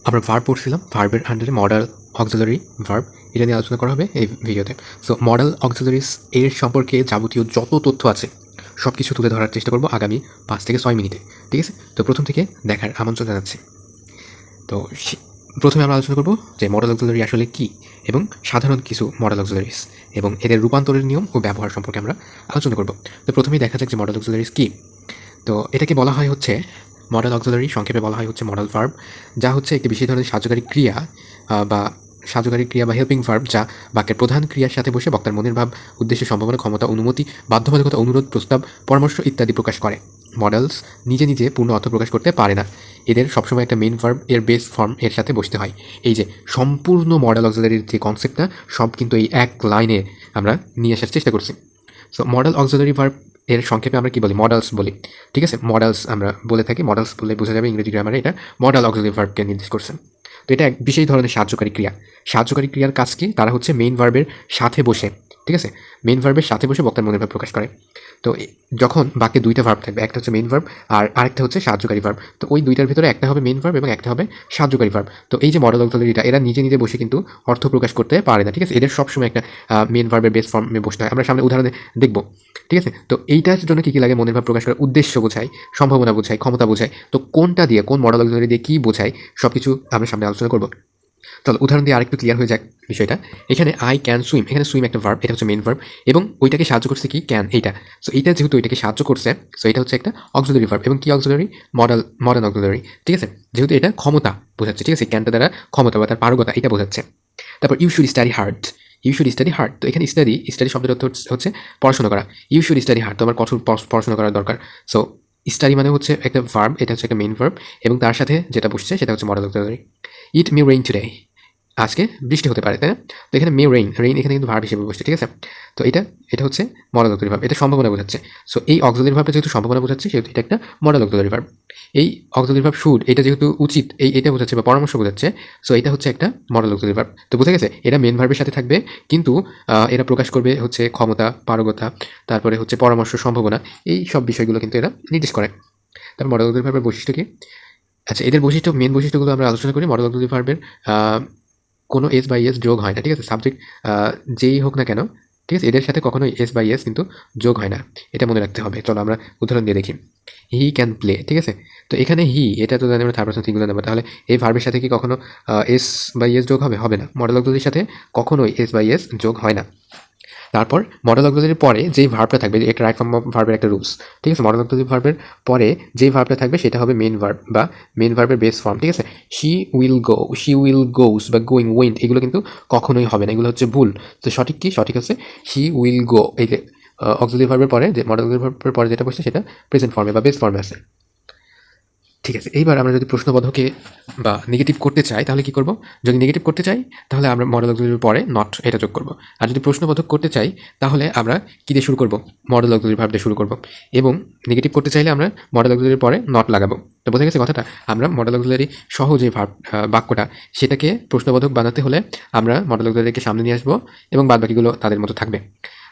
আমরা ভার্ব পড়ছিলাম, ভার্বের আন্ডারে মডাল অক্সিলারি ভার্ব, এটা নিয়ে আলোচনা করা হবে এই ভিডিওতে। সো মডাল অক্সিলারিস এর সম্পর্কে যাবতীয় যত তথ্য আছে সব কিছু তুলে ধরার চেষ্টা করবো আগামী 5 থেকে 6 মিনিটে, ঠিক আছে? তো প্রথম থেকে দেখার আমন্ত্রণ জানাচ্ছি। তো প্রথমে আমরা আলোচনা করব যে মডেল অক্সিলারি আসলে কী এবং সাধারণ কিছু মডেল অক্সিলারিস এবং এদের রূপান্তরের নিয়ম ও ব্যবহার সম্পর্কে আমরা আলোচনা করব। তো প্রথমেই দেখা যাক যে মডেল অক্সিলারিস কী। তো এটাকে বলা হয় হচ্ছে মডেল অক্সিলারি, সংক্ষেপে বলা হয় হচ্ছে মডেল ভার্ব, যা হচ্ছে একটি বিশেষ ধরনের সাহায্যকারী ক্রিয়া বা হেল্পিং ভার্ব, যা বাক্যের প্রধান ক্রিয়ার সাথে বসে বক্তার মনের ভাব, উদ্দেশ্য, সম্ভাবনা, ক্ষমতা, অনুমতি, বাধ্যবাধকতা, অনুরোধ, প্রস্তাব, পরামর্শ ইত্যাদি প্রকাশ করে। মডেলস নিজে নিজে পূর্ণ অর্থ প্রকাশ করতে পারে না, এদের সবসময় একটা মেইন ভার্ব এর বেস ফর্ম এর সাথে বসতে হয়। এই যে সম্পূর্ণ মডেল অক্সিলারির যে কনসেপ্টটা সব কিন্তু এই এক লাইনে আমরা নিয়ে আসার চেষ্টা করছি। সো মডেল অক্সিলারি ভার্ব এর সংক্ষেপে আমরা কি বলি? মডেলস বলি, ঠিক আছে? মডেলস আমরা বলে থাকি, মডেলস বলে বোঝা যাবে ইংরেজি গ্রামারে এটা মডেল অক্সিলারি ভার্বকে নির্দেশ করছে। তো এটা এক বিশেষ ধরনের সাহায্যকারী ক্রিয়া। সাহায্যকারী ক্রিয়ার কাজ কি? তারা হচ্ছে মেইন ভার্বের সাথে বসে, ঠিক আছে, মেইন ভার্বের সাথে বসে বক্তার মনের ভাব প্রকাশ করে। তো যখন বাক্যে দুইটা ভার্ব থাকবে, একটা হচ্ছে মেইন ভার্ব আর আরেকটা হচ্ছে সাহায্যকারী ভার্ব, তো ওই দুইটার ভিতরে একটা হবে মেইন ভার্ব এবং একটা হবে সাহায্যকারী ভার্ব। তো এই যে মডেল অক্সিলারিটা, এরা নিজে নিজে বসে কিন্তু অর্থ প্রকাশ করতে পারে না, ঠিক আছে? এদের সবসময় একটা মেইন ভার্বের বেস ফর্মে বসতে হয়। আমরা সামনে উদাহরণে দেখব, ঠিক আছে? তো এইটার জন্য কী কী লাগে? মনের ভাব প্রকাশ করার উদ্দেশ্য বোঝায়, সম্ভাবনা বোঝায়, ক্ষমতা বোঝায়। তো কোনটা দিয়ে, কোন মডেল অক্সিলারি দিয়ে কী বোঝায়, সব কিছু আমরা সামনে আলোচনা করব। চলো উদাহরণ দিয়ে আরেকটু ক্লিয়ার হয়ে যাক বিষয়টা। এখানে আই ক্যান সুইম, এখানে সুইম একটা ভার্ব, এটা হচ্ছে মেইন ভার্ব, এবং ওইটাকে সাহায্য করছে কি? ক্যান, এইটা। সো এইটা যেহেতু ওইটাকে সাহায্য করছে, সো এটা হচ্ছে একটা অক্সিলারি ভার্ব। এবং কি অক্সিলারি? মডার্ন অক্সিলারি, ঠিক আছে? যেহেতু এটা ক্ষমতা বোঝাচ্ছে, ঠিক আছে? ক্যানটা দ্বারা ক্ষমতা বা তার পারগতা এটা বোঝাচ্ছে। তারপর you should study hard, you should study hard. তো এখানে স্টাডি শব্দের অর্থ হচ্ছে পড়াশোনা করা। ইউ শুড স্টাডি হার্ড, তোমার কঠোর পড়াশোনা করার দরকার। সো স্টাডি মানে হচ্ছে একটা ভার্ব, এটা হচ্ছে একটা মেইন ভার্ব, এবং তার সাথে যেটা বসছে সেটা হচ্ছে মডেল অক্সিলারি। ইট মে রেইন টুডে, আজকে বৃষ্টি হতে পারে, তাই না? তো এখানে মে রেইন, এখানে কিন্তু ভার্ব হিসেবে বসছে, ঠিক আছে? তো এটা হচ্ছে মডেল অক্সিলারি ভার্ব, এটা সম্ভাবনা বোঝাচ্ছে। সো এই অক্সিলারি ভার্বটা যেহেতু সম্ভাবনা বোঝাচ্ছে, সেহেতু এটা একটা মডেল অক্সিলারি ভার্ব। এই অক্সিলারি ভার্ব শুড, এটা যেহেতু উচিত, এটা বোঝাচ্ছে বা পরামর্শ বোঝাচ্ছে, সো এটা হচ্ছে একটা মডেল অক্সিলারি ভার্ব। তো বোঝা গেছে, এরা মেন ভার্বের সাথে থাকবে, কিন্তু এরা প্রকাশ করবে হচ্ছে ক্ষমতা, পারগতা, তারপরে হচ্ছে পরামর্শ, সম্ভাবনা, এই সব বিষয়গুলো কিন্তু এরা নির্দেশ করে। তারপর মডেল অক্সিলারি ভার্বের বৈশিষ্ট্য কি? আচ্ছা, এদের মেন বৈশিষ্ট্যগুলো আমরা আলোচনা করি। মডেল অক্সিলারি ভার্বের কোনো এস বাই এস যোগ হয় না, ঠিক আছে? সাবজেক্ট যেই হোক না কেন, ঠিক আছে, এদের সাথে কখনোই এস বাই এস কিন্তু যোগ হয় না, এটা মনে রাখতে হবে। চলো আমরা উদাহরণ দিয়ে দেখি। হি ক্যান প্লে, ঠিক আছে? তো এখানে হি, এটা তো জানি আমরা থার্ড পারসন সিঙ্গুলার নাম্বার, তাহলে এই ভার্বের সাথে কি কখনো এস বাই এস যোগ হবে? হবে না। মডেল অক্সিলারির সাথে কখনোই এস বাই এস যোগ হয় না। তারপর মডেল অক্সিলারির পরে যেই ভার্বটা থাকবে, একটা রাইট ফর্ম অফ ভার্বের একটা রুলস, ঠিক আছে? মডেল অক্সিলারি ভার্বের পরে যেই ভার্বটা থাকবে সেটা হবে মেইন ভার্ব বা মেইন ভার্বের বেস ফর্ম, ঠিক আছে? She will go, she will goes বা গোয়িং, ওয়েন্ট, এগুলো কিন্তু কখনোই হবে না, এগুলো হচ্ছে ভুল। তো সঠিক কি? সঠিক হচ্ছে শি উইল গো। এই যে অক্সিলারি ভার্বের পরে, যে মডেল অক্সিলারি ভার্বের পরে যেটা বসছে সেটা প্রেজেন্ট ফর্মে বা বেস ফর্মে আছে, ঠিক আছে? এইবার আমরা যদি প্রশ্নবোধকে বা নেগেটিভ করতে চাই তাহলে কি করব? যদি নেগেটিভ করতে চাই তাহলে আমরা মডেল অক্সিলারির পরে নট এটা যোগ করব। আর যদি প্রশ্নবোধক করতে চাই তাহলে আমরা কী দিয়ে শুরু করব? মডেল অক্সিলারি ভার্ব দিয়ে শুরু করব। এবং নেগেটিভ করতে চাইলে আমরা মডেল অক্সিলারির পরে নট লাগাবো। তো বোঝা গেছে কথাটা? আমরা মডেল অক্সিলারি সহ যে ভার্ব বাক্যটা, সেটাকে প্রশ্নবোধক বানাতে হলে আমরা মডেল অক্সিলারিকে সামনে নিয়ে আসবো এবং বাদবাকিগুলো তাদের মতো থাকবে।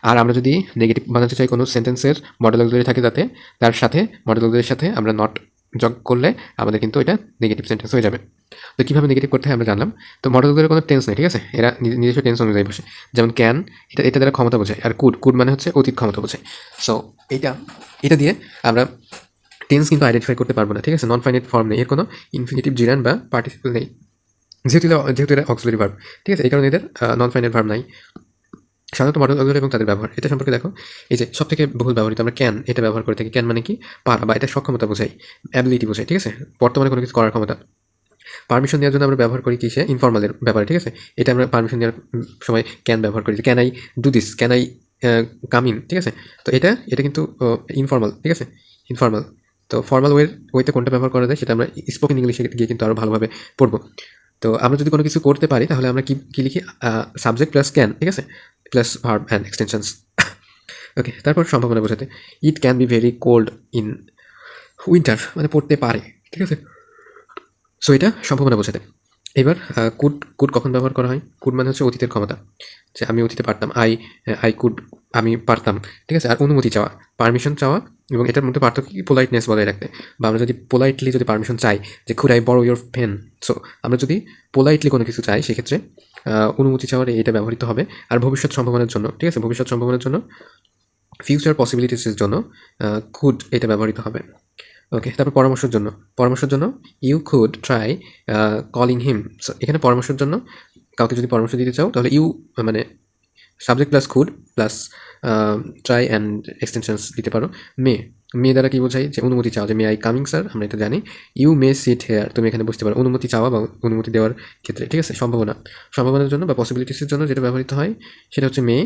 আর আমরা যদি নেগেটিভ বানাতে চাই কোনো সেন্টেন্সের, মডেল অক্সিলারি থাকে যাতে, তার সাথে মডেল অক্সিলারির সাথে আমরা নট যোগ করলে আমাদের কিন্তু এটা নেগেটিভ সেন্টেন্স হয়ে যাবে। তো কীভাবে নেগেটিভ করতে হয় আমরা জানলাম। তো মডেলগুলোর কোনো টেন্স নেই, ঠিক আছে? এরা নিজস্ব টেন্স অনুযায়ী বসে। যেমন ক্যান, এটা দ্বারা ক্ষমতা বোঝায়, আর কুড মানে হচ্ছে অতীত ক্ষমতা বোঝায়। সো এটা দিয়ে আমরা টেন্স কিন্তু আইডেন্টিফাই করতে পারবো না, ঠিক আছে? নন ফাইনাইট ফর্ম নেই, এর কোনো ইনফিনিটিভ, জিরান বা পার্টিসিপল নেই, যেহেতু এরা অক্সিলারি ভার্ব, ঠিক আছে? এই কারণে এদের নন ফাইনাইট ভার্ব নাই। সাধারণত মডেল অক্সিলারি এবং তাদের ব্যবহার, এটা সম্পর্কে দেখো। এই যে সবথেকে বহুল ব্যবহৃত আমরা ক্যান, এটা ব্যবহার করে থাকি। ক্যান মানে কি? পারা, বা এটা সক্ষমতা বোঝায়, অ্যাবিলিটি বোঝায়, ঠিক আছে? বর্তমানে কোনো কিছু করার ক্ষমতা। পারমিশন দেওয়ার জন্য আমরা ব্যবহার করি কিসে? ইনফর্মালের ব্যাপারে, ঠিক আছে? এটা আমরা পারমিশন দেওয়ার সময় ক্যান ব্যবহার করি, can I do this, can I come in, ঠিক আছে? তো এটা কিন্তু ইনফর্মাল, ঠিক আছে? ইনফর্মাল। তো ফর্মাল ওয়েতে কোনটা ব্যবহার করা যায় সেটা আমরা স্পোকেন ইংলিশে গিয়ে কিন্তু আরও ভালোভাবে পড়বো। তো আমরা যদি কোনো কিছু করতে পারি তাহলে আমরা কি লিখি? সাবজেক্ট প্লাস ক্যান, ঠিক আছে? Plus verb and extensions. Okay, তারপর সম্ভাবনা বোঝাতে it can be very cold in winter, মানে পড়তে পারে, ঠিক আছে? সো এটা সম্ভাবনা বোঝাতে। এবার কুড কুড কখন ব্যবহার করা হয়? কুড মানে হচ্ছে অতীতের ক্ষমতা, যে আমি অতীতে পারতাম, আই কুড, আমি পারতাম, ঠিক আছে। আর অনুমতি চাওয়া, পারমিশন চাওয়া, এবং এটার মধ্যে পার্থক্য কি? পোলাইটনেস বজায় রাখতে, বা আমরা যদি পোলাইটলি যদি পারমিশন চাই, যে খুড আই বড়ো ইউর পেন, সো আমরা যদি পোলাইটলি কোনো কিছু চাই সেক্ষেত্রে অনুমতি চাওয়ার এটা ব্যবহৃত হবে। আর ভবিষ্যৎ সম্ভাবনার জন্য, ঠিক আছে, ভবিষ্যৎ সম্ভাবনার জন্য, ফিউচার পসিবিলিটিসের জন্য কুড এটা ব্যবহৃত হবে। ওকে, তারপর পরামর্শের জন্য you could try calling him. So এখানে পরামর্শের জন্য কাউকে যদি পরামর্শ দিতে চাও তাহলে ইউ মানে subject plus could plus try and extensions দিতে পারো। মে দ্বারা কি বোঝায়? যে অনুমতি চাওয়া, যে মে আই কামিং স্যার, আমরা এটা জানি। ইউ মে সিট হেয়ার, তুমি এখানে বুঝতে পারো অনুমতি চাওয়া বা অনুমতি দেওয়ার ক্ষেত্রে, ঠিক আছে। সম্ভাবনার জন্য বা পসিবিলিটিসের জন্য যেটা ব্যবহৃত হয় সেটা হচ্ছে মে।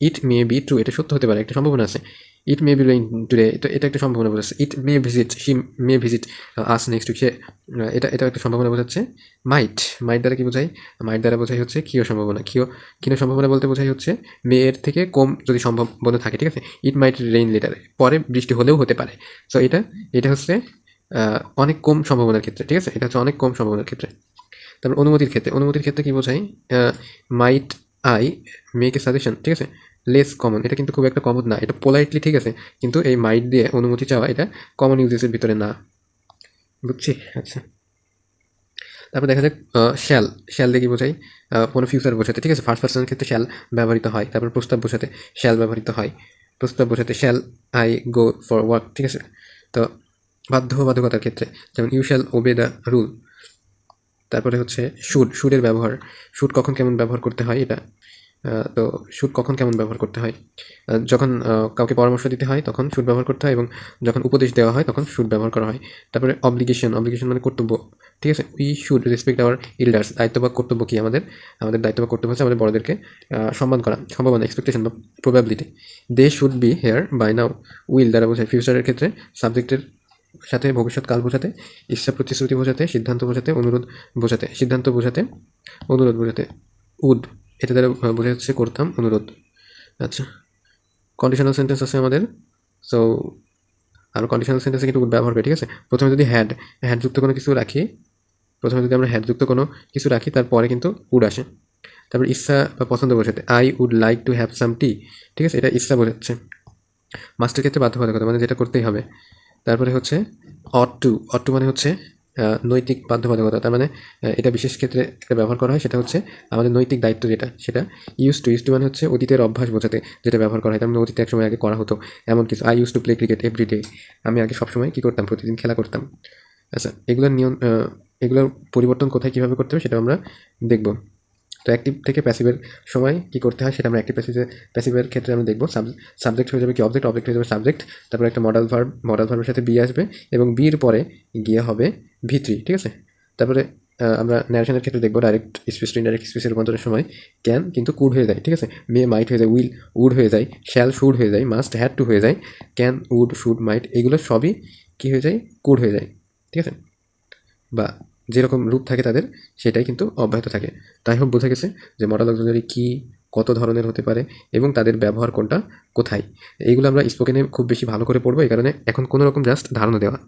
ইট মে বি ট্রু, এটা সত্য হতে পারে, একটা সম্ভাবনা আছে। It may be rain today, তো এটা একটা সম্ভাবনা বোঝাচ্ছে। It may visit, she may visit us next week, সে এটা একটা সম্ভাবনা বোঝাচ্ছে। মাইট দ্বারা কি বোঝায়? মাইট দ্বারা বোঝাই হচ্ছে ক্ষীয় সম্ভাবনা। ক্ষীণ সম্ভাবনা বলতে বোঝাই হচ্ছে মেয়ের থেকে কম যদি সম্ভাবনা থাকে, ঠিক আছে। ইট মাইট রেইন লেটার, পরে বৃষ্টি হলেও হতে পারে। সো এটা হচ্ছে অনেক কম সম্ভাবনার ক্ষেত্রে, ঠিক আছে। এটা হচ্ছে অনেক কম সম্ভাবনার ক্ষেত্রে। তারপর অনুমতির ক্ষেত্রে কি বোঝায়? Might I make a suggestion, ঠিক আছে। লেস কমন, এটা কিন্তু খুব একটা কমন না, এটা পোলাইটলি, ঠিক আছে, কিন্তু এই মাইট দিয়ে অনুমতি চাওয়া এটা কমন ইউজেসের ভিতরে না। বুঝছি, আচ্ছা। তারপর দেখা যাক শ্যাল দিয়ে কি বোঝাই? কোনো ফিউচার বোঝাতে, ঠিক আছে। ফার্স্ট পার্সনের ক্ষেত্রে শ্যাল ব্যবহৃত হয়। তারপর প্রস্তাব বোঝাতে শ্যাল ব্যবহৃত হয়। প্রস্তাব বোঝাতে shall I go for work, ঠিক আছে। তো বাধ্যবাধকতার ক্ষেত্রে যেমন you shall obey the rule. তারপরে হচ্ছে শুডের ব্যবহার। শুড কখন কেমন ব্যবহার করতে হয় এটা। তো শুড কখন কেমন ব্যবহার করতে হয়? যখন কাউকে পরামর্শ দিতে হয় তখন শুড ব্যবহার করতে হয়, এবং যখন উপদেশ দেওয়া হয় তখন শুড ব্যবহার করা হয়। তারপরে অব্লিগেশন মানে কর্তব্য, ঠিক আছে। We should respect our elders, দায়িত্ব বা কর্তব্য কি আমাদের? আমাদের দায়িত্ব বা কর্তব্য হচ্ছে আমাদের বড়দেরকে সম্মান করা। সম্ভাবনা, এক্সপেকটেশন বা probability. They should be here by now. Will দ্বারা বোঝায় ফিউচারের ক্ষেত্রে সাবজেক্টের সাথে ভবিষ্যৎকাল বোঝাতে, ইচ্ছা প্রতিশ্রুতি বোঝাতে, সিদ্ধান্ত বোঝাতে, অনুরোধ বোঝাতে উড, এটা দ্বারা বোঝা যাচ্ছে করতাম, অনুরোধ। আচ্ছা, কন্ডিশনাল সেন্টেন্স আছে আমাদের। সো আর কন্ডিশনাল সেন্টেন্সে কিন্তু ব্যবহার করি, ঠিক আছে। প্রথমে যদি হ্যাডযুক্ত কোনো কিছু রাখি, তারপরে কিন্তু উড আসে। তারপর ইচ্ছা বা পছন্দ বোঝাতে I would like to have some tea, ঠিক আছে, এটা ইচ্ছা বোঝাচ্ছে। মাস্টের ক্ষেত্রে বাধ্যবাধকতা, মানে যেটা করতেই হবে। তারপরে হচ্ছে অট টু মানে হচ্ছে নৈতিক বাধ্যবাধকতা, তার মানে এটা বিশেষ ক্ষেত্রে একটা ব্যবহার করা হয়, সেটা হচ্ছে আমাদের নৈতিক দায়িত্ব যেটা, সেটা। ইউজ টু মানে হচ্ছে অতীতের অভ্যাস বোঝাতে যেটা ব্যবহার করা হয়, তার মানে অতীতে এক সময় আগে করা হতো এমন কিছু। I use to play cricket every day, আমি আগে সবসময় কী করতাম? প্রতিদিন খেলা করতাম। আচ্ছা, এগুলোর পরিবর্তন কোথায় কীভাবে করতে হবে সেটা আমরা দেখব। তো অ্যাক্টিভ থেকে প্যাসিভের সময় কী করতে হয় সেটা আমরা প্যাসিভের ক্ষেত্রে আমরা দেখব। সাবজেক্ট হয়ে যাবে কি অবজেক্ট হয়ে যাবে সাবজেক্ট। তারপরে একটা মডাল ভার্বের সাথে বি আসবে, এবং বির পরে গিয়ে হবে ভিত্রি, ঠিক আছে। তারপরে আমরা ন্যারেশনের ক্ষেত্রে দেখবো ডাইরেক্ট স্পিচ টু ইনডাইরেক্ট স্পিচের রূপান্তরের সময় ক্যান কিন্তু কুড হয়ে যায়, ঠিক আছে। মে মাইট হয়ে যায়, উইল উড হয়ে যায়, শ্যাল শুড হয়ে যায়, মাস্ট হ্যাড টু হয়ে যায়, ক্যান উড শুড মাইট এগুলো সবই কী হয়ে যায়? কুড হয়ে যায়, ঠিক আছে। বা যেরকম রূপ থাকে তাদের সেটাই কিন্তু অব্যাহত থাকে। তাই হোক বোঝা গেছে যে মডাল অক্সিলারি কী, কত ধরনের হতে পারে, এবং তাদের ব্যবহার কোনটা কোথায়। এইগুলো আমরা স্পোকেনে খুব বেশি ভালো করে পড়বো, এই কারণে এখন কোনো রকম জাস্ট ধারণা দেওয়া।